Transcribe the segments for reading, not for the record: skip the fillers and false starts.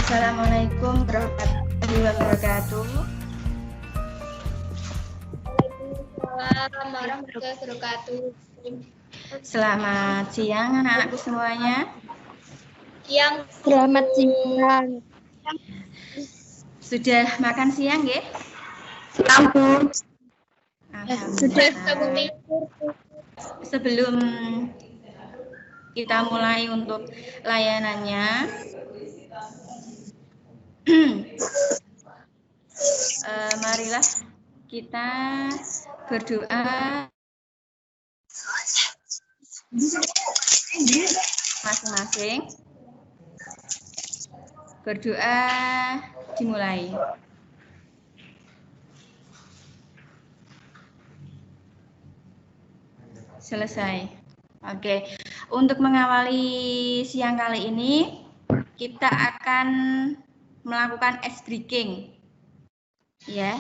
Assalamualaikum warahmatullahi wabarakatuh. Waalaikumsalam warahmatullahi wabarakatuh. Selamat siang anak-anakku semuanya. Selamat siang. Sudah makan siang nggih? Siang, Bu. Sudah. Alhamdulillah. Sebelum kita mulai untuk layanannya, marilah kita berdoa masing-masing. Berdoa dimulai. Selesai. Oke. Untuk mengawali siang kali ini, kita akan melakukan ice breaking. Ya.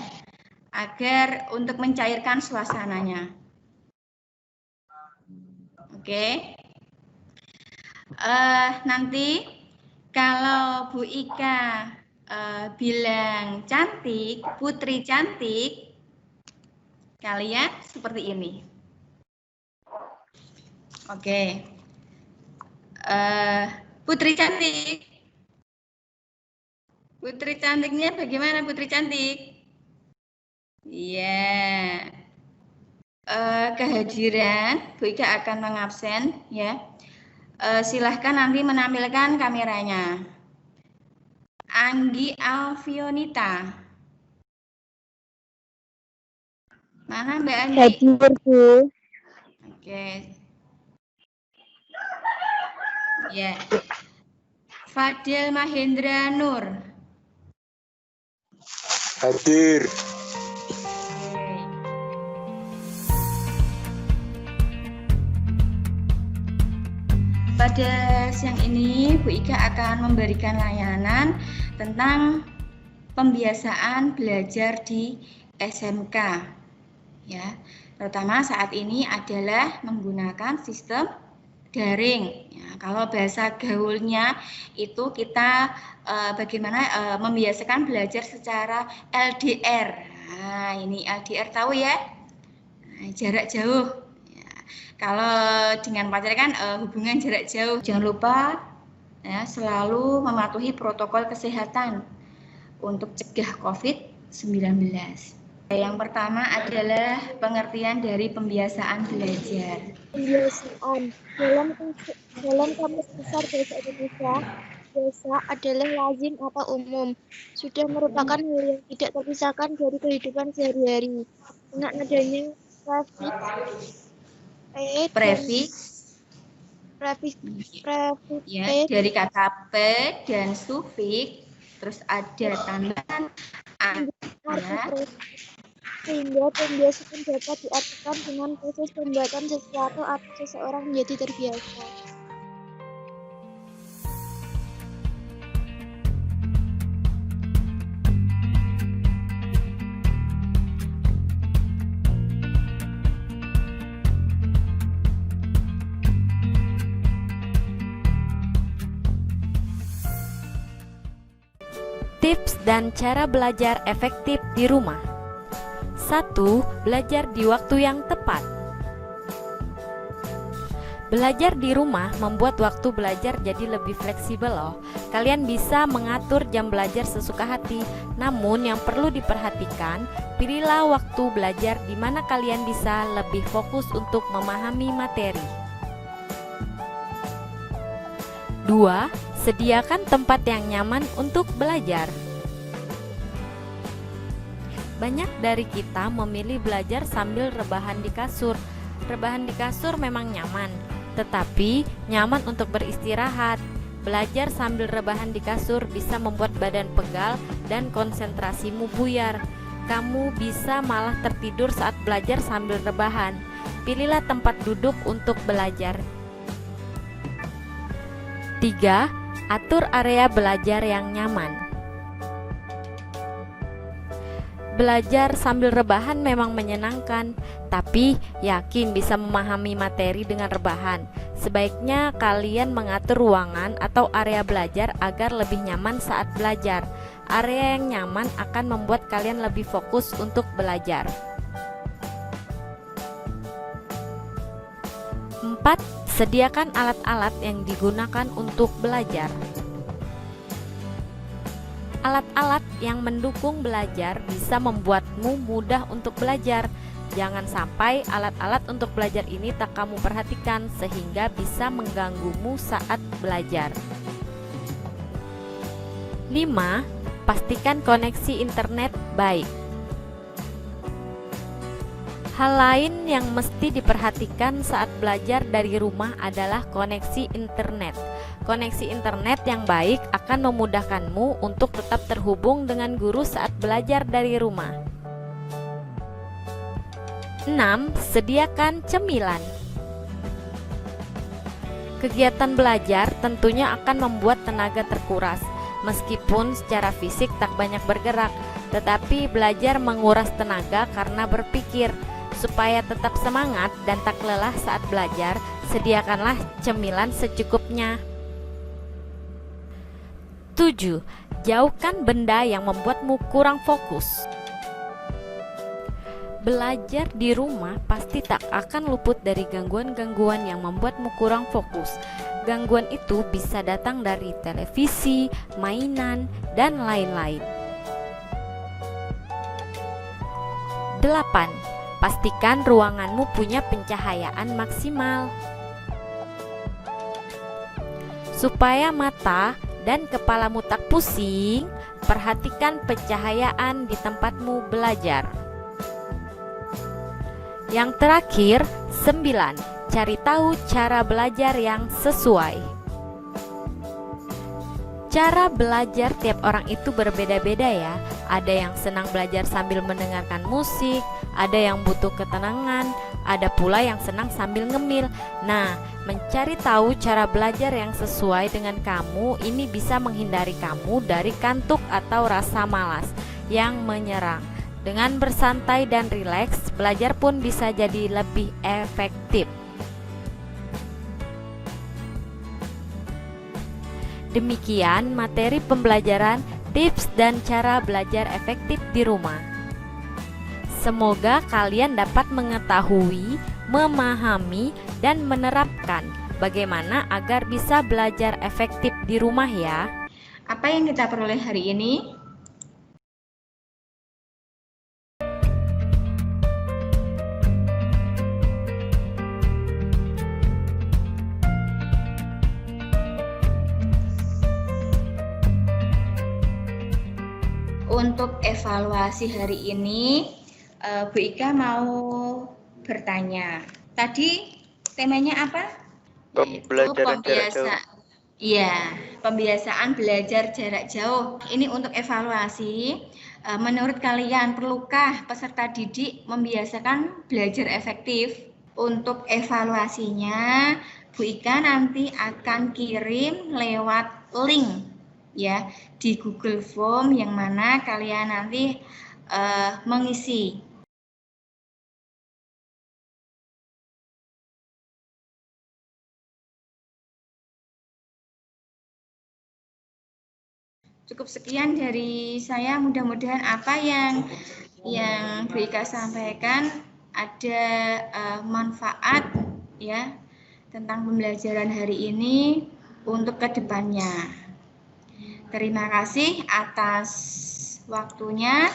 Agar untuk mencairkan suasananya. Oke. Nanti kalau Bu Ika bilang cantik, Putri cantik, kalian seperti ini. Oke. Putri cantik. Putri cantiknya bagaimana Putri cantik? Iya. Kehadiran Bu Ika akan mengabsen ya. Silahkan nanti menampilkan kameranya. Anggi Alfionita. Mana Mbak Anggi? Hadir, Bu. Oke. Ya. Fadil Mahendra Nur. Hadir. Oke. Pada siang ini Bu Ika akan memberikan layanan tentang pembiasaan belajar di SMK. Ya, terutama saat ini adalah menggunakan sistem daring. Ya, kalau bahasa gaulnya itu kita bagaimana membiasakan belajar secara LDR. Nah, ini LDR tahu ya? Nah, jarak jauh. Ya, kalau dengan pacar kan hubungan jarak jauh. Jangan lupa ya, selalu mematuhi protokol kesehatan untuk cegah COVID-19. Yang pertama adalah pengertian dari pembiasaan belajar. Pembiasaan dalam Kamus Besar Bahasa Indonesia, biasa adalah lazim atau umum, sudah merupakan hal yang tidak terpisahkan dari kehidupan sehari-hari. Dengan adanya prefiks ya, dari kata p dan sufiks, terus ada tambahan ya. Sehingga pembiasaan dapat diartikan dengan proses pembuatan sesuatu atau seseorang menjadi terbiasa. Tips dan cara belajar efektif di rumah. 1. Belajar di waktu yang tepat. Belajar di rumah membuat waktu belajar jadi lebih fleksibel loh. Kalian bisa mengatur jam belajar sesuka hati. Namun yang perlu diperhatikan, pilihlah waktu belajar di mana kalian bisa lebih fokus untuk memahami materi. 2. Sediakan tempat yang nyaman untuk belajar. Banyak dari kita memilih belajar sambil rebahan di kasur. Rebahan di kasur memang nyaman, tetapi nyaman untuk beristirahat. Belajar sambil rebahan di kasur bisa membuat badan pegal dan konsentrasimu buyar. Kamu bisa malah tertidur saat belajar sambil rebahan. Pilihlah tempat duduk untuk belajar. 3. Atur area belajar yang nyaman. Belajar sambil rebahan memang menyenangkan, tapi yakin bisa memahami materi dengan rebahan. Sebaiknya kalian mengatur ruangan atau area belajar agar lebih nyaman saat belajar. Area yang nyaman akan membuat kalian lebih fokus untuk belajar. 4. Sediakan alat-alat yang digunakan untuk belajar. Alat-alat yang mendukung belajar bisa membuatmu mudah untuk belajar. Jangan sampai alat-alat untuk belajar ini tak kamu perhatikan sehingga bisa mengganggumu saat belajar. 5. Pastikan koneksi internet baik. Hal lain yang mesti diperhatikan saat belajar dari rumah adalah koneksi internet. Koneksi internet yang baik akan memudahkanmu untuk tetap terhubung dengan guru saat belajar dari rumah. 6. Sediakan cemilan. Kegiatan belajar tentunya akan membuat tenaga terkuras. Meskipun secara fisik tak banyak bergerak, tetapi belajar menguras tenaga karena berpikir. Supaya tetap semangat dan tak lelah saat belajar, sediakanlah cemilan secukupnya. 7. Jauhkan benda yang membuatmu kurang fokus. Belajar di rumah pasti tak akan luput dari gangguan-gangguan yang membuatmu kurang fokus. Gangguan itu bisa datang dari televisi, mainan, dan lain-lain. 8. Pastikan ruanganmu punya pencahayaan maksimal. Supaya mata dan kepalamu tak pusing, perhatikan pencahayaan di tempatmu belajar. Yang terakhir, 9. Cari tahu cara belajar yang sesuai. Cara belajar tiap orang itu berbeda-beda ya. Ada yang senang belajar sambil mendengarkan musik, ada yang butuh ketenangan, ada pula yang senang sambil ngemil. Nah, mencari tahu cara belajar yang sesuai dengan kamu ini bisa menghindari kamu dari kantuk atau rasa malas yang menyerang. Dengan bersantai dan rileks, belajar pun bisa jadi lebih efektif. Demikian materi pembelajaran, tips dan cara belajar efektif di rumah. Semoga kalian dapat mengetahui, memahami, dan menerapkan bagaimana agar bisa belajar efektif di rumah ya. Apa yang kita peroleh hari ini? Untuk evaluasi hari ini, Bu Ika mau bertanya. Tadi temanya apa? Pembelajaran jarak jauh. Iya, pembiasaan belajar jarak jauh. Ini untuk evaluasi. Menurut kalian, perlukah peserta didik membiasakan belajar efektif? Untuk evaluasinya, Bu Ika nanti akan kirim lewat link ya di Google Form yang mana kalian nanti mengisi. Cukup sekian dari saya, mudah-mudahan apa yang Bu Ika sampaikan ada manfaat ya tentang pembelajaran hari ini untuk kedepannya. Terima kasih atas waktunya.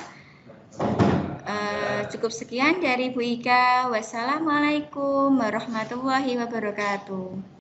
Cukup sekian dari Bu Ika. Wassalamualaikum warahmatullahi wabarakatuh.